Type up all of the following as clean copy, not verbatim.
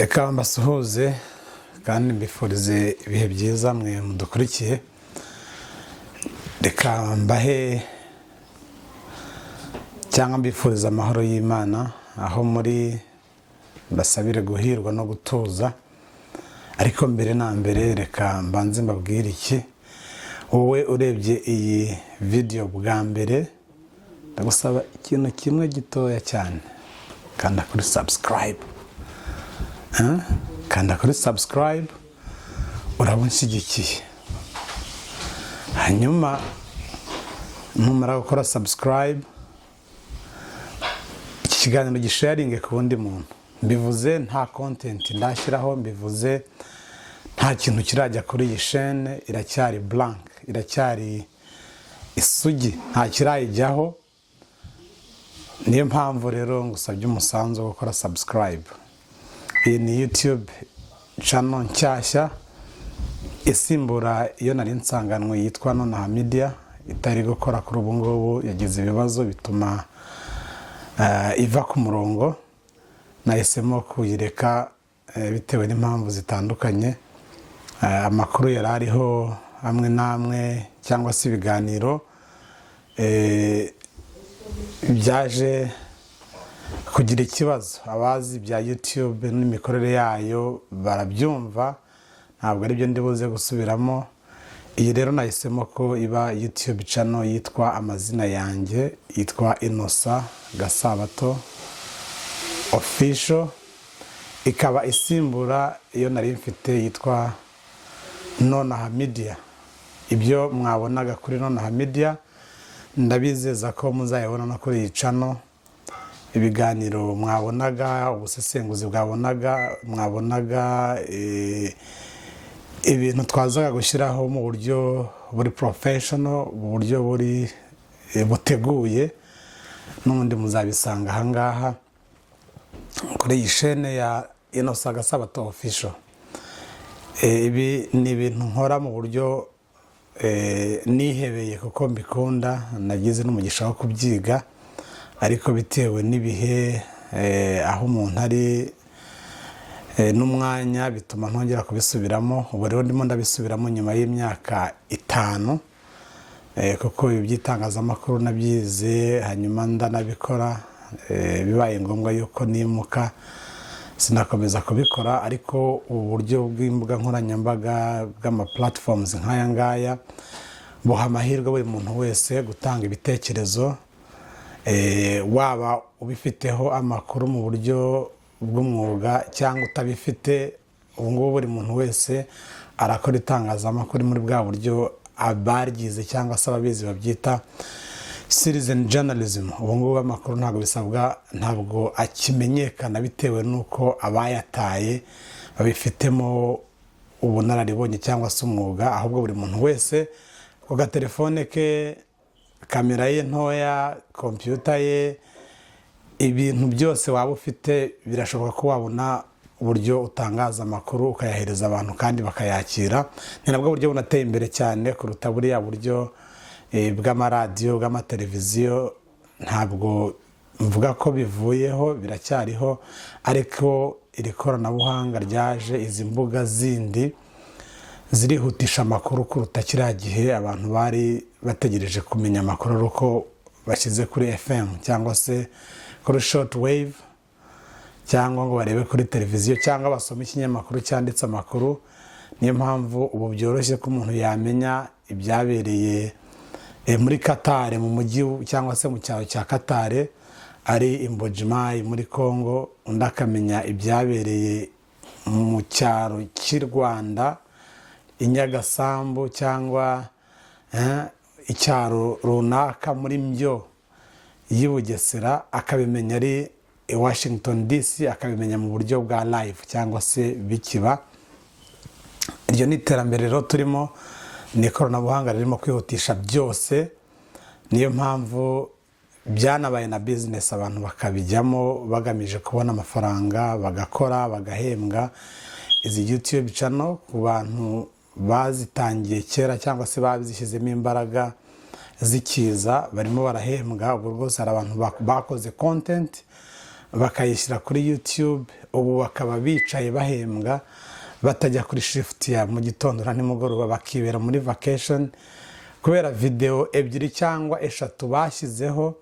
Reka mbasuhuze kandi mbifurize ibihe byiza mwe mudukurikiye. Reka mbahe cyangwa mbifuriza amahoro y'Imana aho muri, basabire guhirwa no gutuza. Ariko mbere na mbere reka mbanze mbabwire iki. Wowe urebye iyi video bwa mbere, ndagusaba ikintu kimwe gitoya cyane. Kanda kuri subscribe. Kanda kuri subscribe, urabunshyigikiye. Hanyuma numara gukora subscribe, iki kiganiro gisharinge ku wundi muntu. Mbivuze nta content ndashyiraho, mbivuze nta kintu kirajya kuri iyi chaîne, iracyari blank, iracyari isugi, nta kirayijyaho. Niyo mpamvu rero ngusabye umusanzu wo gukora subscribe. Iyi ni YouTube channel nshyashya isimbura iyo nari nsanganwe yitwa Nonaha Media, itari gukora kuri ubu ngubu, yagize ibibazo bituma iva ku murongo. Nahisemo kuyireka bitewe n'impamvu zitandukanye. Amakuru yari ariho amwe namwe cyangwa se ibiganiro byaje kugira ikibazo. Abazi bya YouTube n'imikorere yayo barabyumva, ntabwo ari byo ndibuze gusubiramo. Iyi rero nahisemo ko iba YouTube channel yitwa amazina yanjye, yitwa Innocent Gasabato Official, ikaba isimbura iyo nari mfite yitwa Nonaha Media. Ibyo mwabonaga kuri Nonaha Media ndabizeza ko muzayibona no kuri iyi channel. Ibiganiro mwabonaga, ubusesenguzi mwabonaga, ibintu twazaga gushyiraho mu buryo buri professional, mu buryo buri buteguye, n'ubundi muzabisanga ahangaha kuri iyi chaîne ya Innocent Gasabato Official. Ibi ni ibintu nkora mu buryo nihebeye kuko mbikunda, nagize n'umugisha wo kubyiga, ariko bitewe n'ibihe aho umuntu ari n'umwanya bituma ntongera kubisubiramo. Ubu rero ndimo ndabisubiramo nyuma y'imyaka 5, kuko ibi by'itangazamakuru nabyize hanyuma ndanabikora. Bibaye ngombwa yuko nimuka sinakomeza kubikora, ariko ubu buryo bw'imbuga nkoranyambaga bw'ama platforms nk'aya ngaya buha amahirwe buri muntu wese gutanga ibitekerezo, waba ubifiteho amakuru mu buryo bw'umwuga cyangwa utabifite. Ubu ngubu buri muntu wese arakora itangazamakuru muri bwa buryo abaryize cyangwa se ababizi babyita citizen journalism. Ubu ngubu amakuru ntabwo akimenyekana bitewe n'uko abayataye babifitemo ubunararibonye cyangwa se umwuga, ahubwo buri muntu wese ku gatelefone ke, kamera ye ntoya, computer ye, ibintu byose waba ufite birashoboka ko wabona uburyo utangaza amakuru ukayahereza abantu kandi bakayakira. Ni nabwo buryo bunateye imbere cyane kuruta buriya buryo bw'amaradiyo, bw'amateleviziyo. Ntabwo mvuga ko bivuyeho, biracyariho, ariko iri koranabuhanga ryaje, izi mbuga zindi zirihutisha amakuru kuruta kiriya gihe abantu bari bategereje kumenya amakuru ari uko bashyize kuri FM cyangwa se kuri short wave, cyangwa ngo barebe kuri televiziyo cyangwa basome ikinyamakuru cyanditse amakuru. Niyo mpamvu ubu byoroshye ko umuntu yamenya ibyabereye muri Qatar, mu mujyi cyangwa se mu cyaro cya Qatar ari Imbojimai muri Congo, undi akamenya ibyabereye mu cyaro cy'i Rwanda i Nyagasambu, cyangwa icyaro runaka muri Mbyo y'i Bugesera akabimenya ari i Washington DC, akabimenya mu buryo bwa live cyangwa se bikiba. Iryo ni iterambere rero turimo, ni ikoranabuhanga ririmo kwihutisha byose. Niyo mpamvu byanabaye na business, abantu bakabijyamo bagamije kubona amafaranga, bagakora, bagahembwa. Izi YouTube channel ku bantu bazitangiye kera cyangwa se babishyizemo imbaraga zikiza barimo barahembwa. Ubwo rwose hari abantu bakoze content bakayishyira kuri YouTube, ubu bakaba bicaye bahembwa batajya kuri shift ya mu gitondo na nimugoroba, bakibera muri vacation kubera video ebyiri cyangwa eshatu bashyizeho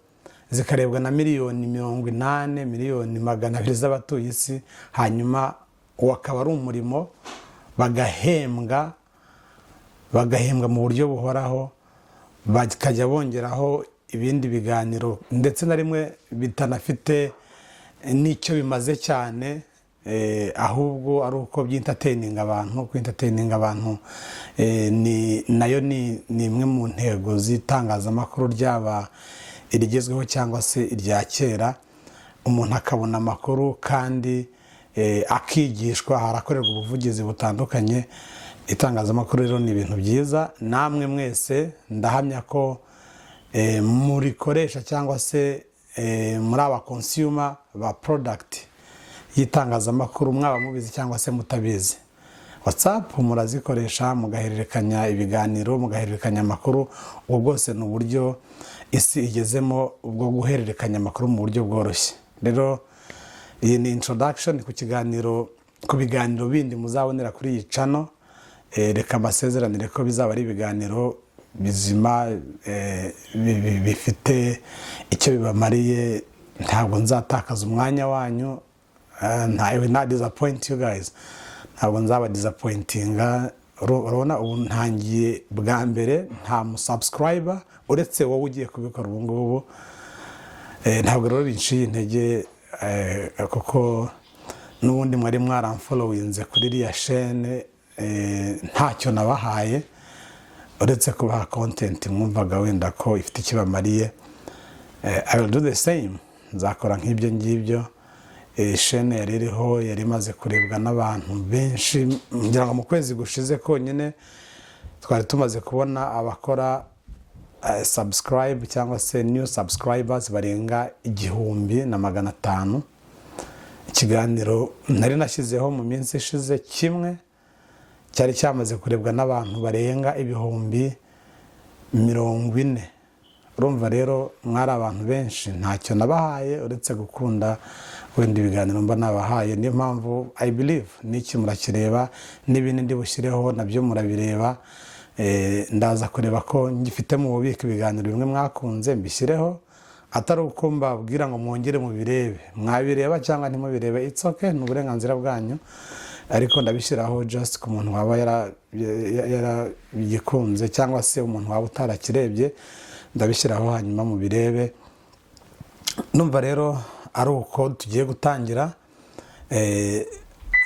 zikarebwa na miliyoni 80, miliyoni 200 z'abatuye isi, hanyuma wakaba ari umurimo bagahembwa mu buryo buhoraho, bakajya bongeraho ibindi biganiro ndetse na rimwe bitanafite n'icyo bimaze cyane, ahubwo ari uko by'entertaining abantu. Entertaining abantu nayo ni imwe mu ntego z'itangazamakuru, ryaba irigezweho cyangwa se irya kera. Umuntu akabona amakuru kandi akigishwa, harakorerwa ubuvugizi butandukanye. Itangazamakuru rero ni ibintu byiza, namwe mwese ndahamya ko murikoresha cyangwa se muri aba consumer ba product y'itangazamakuru, mwaba mubizi cyangwa se mutabizi. WhatsApp murazikoresha mugahererekanya ibiganiro, mugahererekanya amakuru. Ubwo bwose ni uburyo isi igezemo bwo guhererekanya amakuru mu buryo bworoshye. Rero iyi ni introduction ku biganiro bindi muzabonera kuri iyi channel. Reka mbasezeranire ko bizaba ari ibiganiro bizima, bifite icyo bibamariye. Ntabwo nzatakaza umwanya wanyu, I will not disappoint you guys. Ntabwo nzaba disappointinga. Urabona ubu ntangiye bwa mbere, nta musubscriber uretse wowe ugiye kubikora ubu ngubu. Ntabwo rero binciye intege, kuko n'ubundi mwari mwaramfollowinze kuri iriya chaîne, ntacyo nabahaye uretse kubaha content mwumvaga wenda ko ifite ikibamariye. I will do the same, nzakora nk'ibyo ngibyo. Chaîne yari iriho yari imaze kurebwa n'abantu benshi, ngira ngo mu kwezi gushize konyine twari tumaze kubona abakora subscribe cyangwa se new subscribers barenga 1,500. Ikiganiro nari nashyizeho mu minsi ishize kimwe cyari cyamaze kurebwa n'abantu barenga 40,000. Urumva rero mwari abantu benshi, ntacyo nabahaye uretse gukunda wenda ibiganiro mba nabahaye. Niyo mpamvu I believe n'iki murakireba, n'ibindi ndi bushyireho nabyo murabireba. Ndaza kureba ko ngifite mu bubiko ibiganiro bimwe mwakunze mbishyireho, atari uko mbabwira ngo mwongere mu birebe. Mwabireba cyangwa ntimubirebe, it's okay, ni uburenganzira bwanyu, ariko ndabishyiraho just ku muntu waba yarabikunze cyangwa se umuntu waba utarakirebye, ndabishyiraho hanyuma mu birebe. Numva rero ari uko tugiye gutangira.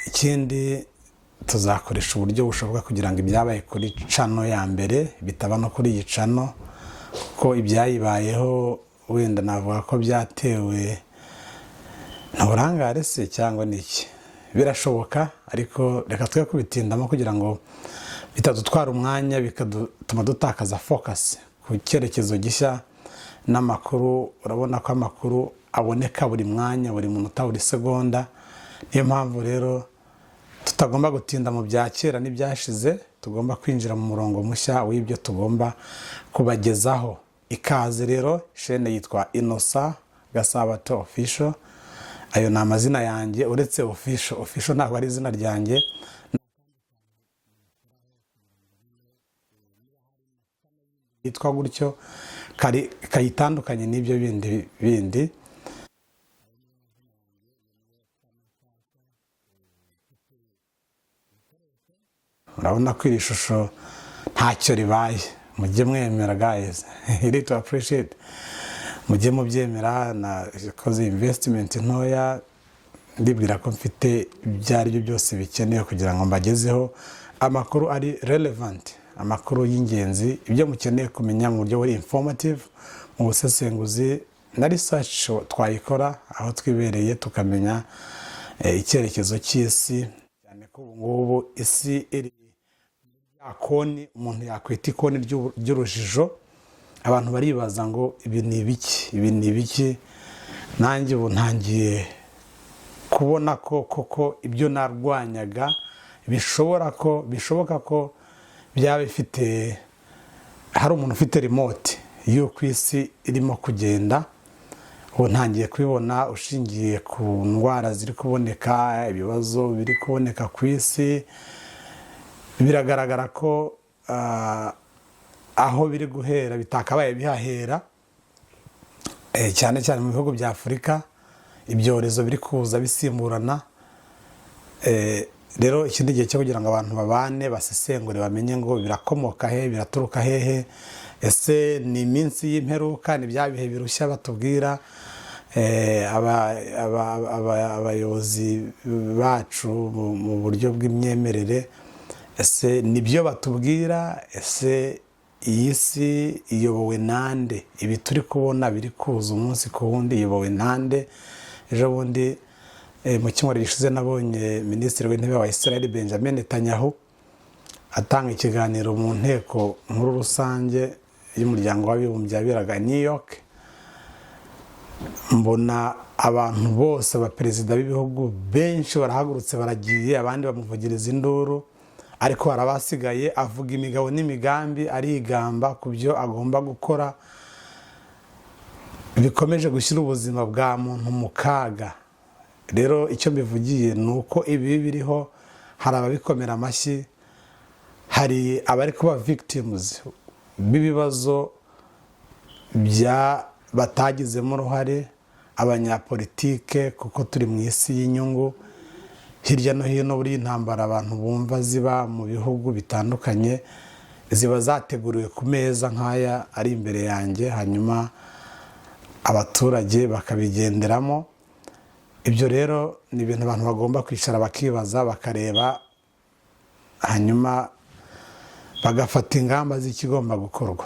Ikindi tuzakoresha uburyo bushoboka kugira ngo ibyabaye kuri channel ya mbere bitaba no kuri iyi channel, kuko ibyayibayeho wenda navuga ko byatewe n'uburangare se cyangwa niki, birashoboka. Ariko reka twe kubitindamo kugira ngo bitadutwara umwanya bikatuma dutakaza focus ku cyerekezo gishya n'amakuru. Urabona ko amakuru aboneka buri mwanya, buri munota, buri segonda. Niyo mpamvu rero tutagomba gutinda mu bya kera n'ibyashize, tugomba kwinjira mu murongo mushya w'ibyo tugomba kubagezaho. Ikaze rero, chaîne yitwa Innocent Gasabato Official. Ayo ni amazina yanjye, uretse official ntabwo ari izina ryanjye. Yitwa gutyo, kayitandukanye n'ibyo bindi. Urabona ko iri shusho ntacyo ribaye, mujye mwemera guys. You need to appreciate. Mujye mubyemera. Nakoze investment ntoya, ndibwira ko mfite ibyari byo byose bikenewe kugira ngo mbagezeho amakuru ari relevant, amakuru y'ingenzi, ibyo mukeneye kumenya mu buryo buri informative, mu busesenguzi na research twayikora aho twibereye, tukamenya icyerekezo cy'isi. Cyane ko ubu ngubu isi iri akoni, umuntu yakwita ikoni ry'urujijo. Abantu baribaza ngo ibi ni ibiki. Nanjye ubu ntangiye kubona ko koko ibyo narwanyaga bishoboka ko byaba bifite, hari umuntu ufite remote y'uko isi irimo kugenda. ubu ntangiye kubibona ushingiye ku ndwara ziri kuboneka, ibibazo biri kuboneka ku isi. Biragaragara ko aho biri guhera bitakabaye bihahera, cyane cyane mu bihugu bya Afurika ibyorezo biri kuza bisimburana. Rero ikindi gihe cyo kugira ngo abantu babane basesengure bamenye ngo birakomoka he, biraturuka hehe, ese ni iminsi y'imperuka, ni bya bihe birushya batubwira abayobozi bacu mu buryo bw'imyemerere, ese nibyo batubwira, ese iyi si iyobowe nande, ibi turi kubona biri kuza umunsi ku wundi iyobowe nande. Ejo bundi mu cyumweru gishize nabonye Minisitiri w'Intebe wa Israel Benjamin Netanyahu atanga ikiganiro mu nteko nkuru rusange y'umuryango w'abibumbye yaberaga New York. Mbona abantu bose abaperezida b'ibihugu benshi barahagurutse baragiye, abandi bamuvugiriza induru, ariko harabasigaye avuga imigabo n'imigambi, arigamba ku byo agomba gukora bikomeje gushyira ubuzima bwa muntu mu kaga. Rero icyo mbivugiye ni uko ibi biriho, hari ababikomera amashyi, hari abari kuba victims b'ibibazo batagizemo uruhare, abanyapolitike, kuko turi mu isi y'inyungu. Hirya no hino buri intambara abantu bumva ziba mu bihugu bitandukanye ziba zateguriwe ku meza nk'aya ari imbere yanjye, hanyuma abaturage bakabigenderamo. Ibyo rero ni ibintu abantu bagomba kwicara bakibaza bakareba, hanyuma bagafata ingamba z'ikigomba gukorwa.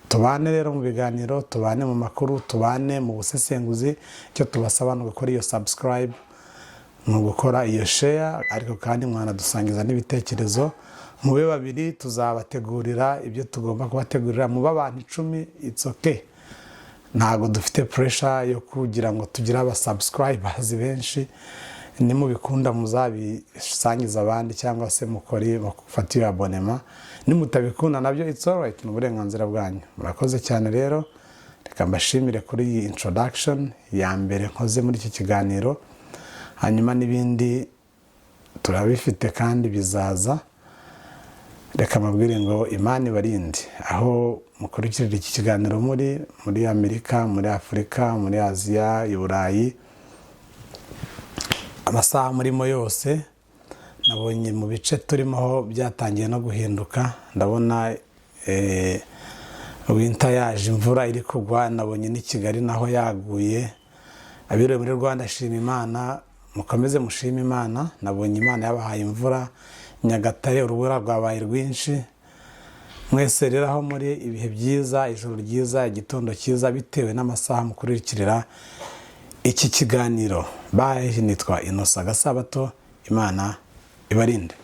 Tubane rero mu biganiro, tubane mu makuru, tubane mu busesenguzi. Icyo tubasaba ni ugukora iyo subscribe, ni ugukora iyo share, ariko kandi mwanadusangiza n'ibitekerezo. Mube babiri tuzabategurira ibyo tugomba kubategurira. Mube abantu 10, it's okay. Ntago dufite pressure yo kugira ngo tugire aba subscribers benshi. Nimubikunda muzabisangiza abandi, cyangwa se mukori bakufatiye abonema. Nimutabikunda nabyo it's alright, ni uburenganzira bwanyu. Murakoze cyane rero, reka mbashimire kuri iyi introduction ya mbere nkoze muri iki kiganiro. Hanyuma n'ibindi turabifite kandi bizaza. Reka mabwire ngo Imana ibarinde aho mukurikirira iki kiganiro muri Amerika, muri Afurika, muri Aziya, i Burayi. Amasaha murimo yose nabonye mu bice turimo ho byatangiye no guhinduka. Ndabona winter yaje, imvura iri kugwa. Nabonye ni Kigali naho yaguye. Abiro muri Rwanda shima Imana, mukomeze mushima Imana. Nabonye Imana yabahaye imvura. Nyagatare urubura rwabaye rwinshi. Mwese rero aho muri ibihe byiza, ijoro ryiza, igitondo cyiza, bitewe n'amasaha mukurikirira iki kiganiro. Bye, nitwa Innocent Gasabato. Imana ibarinde.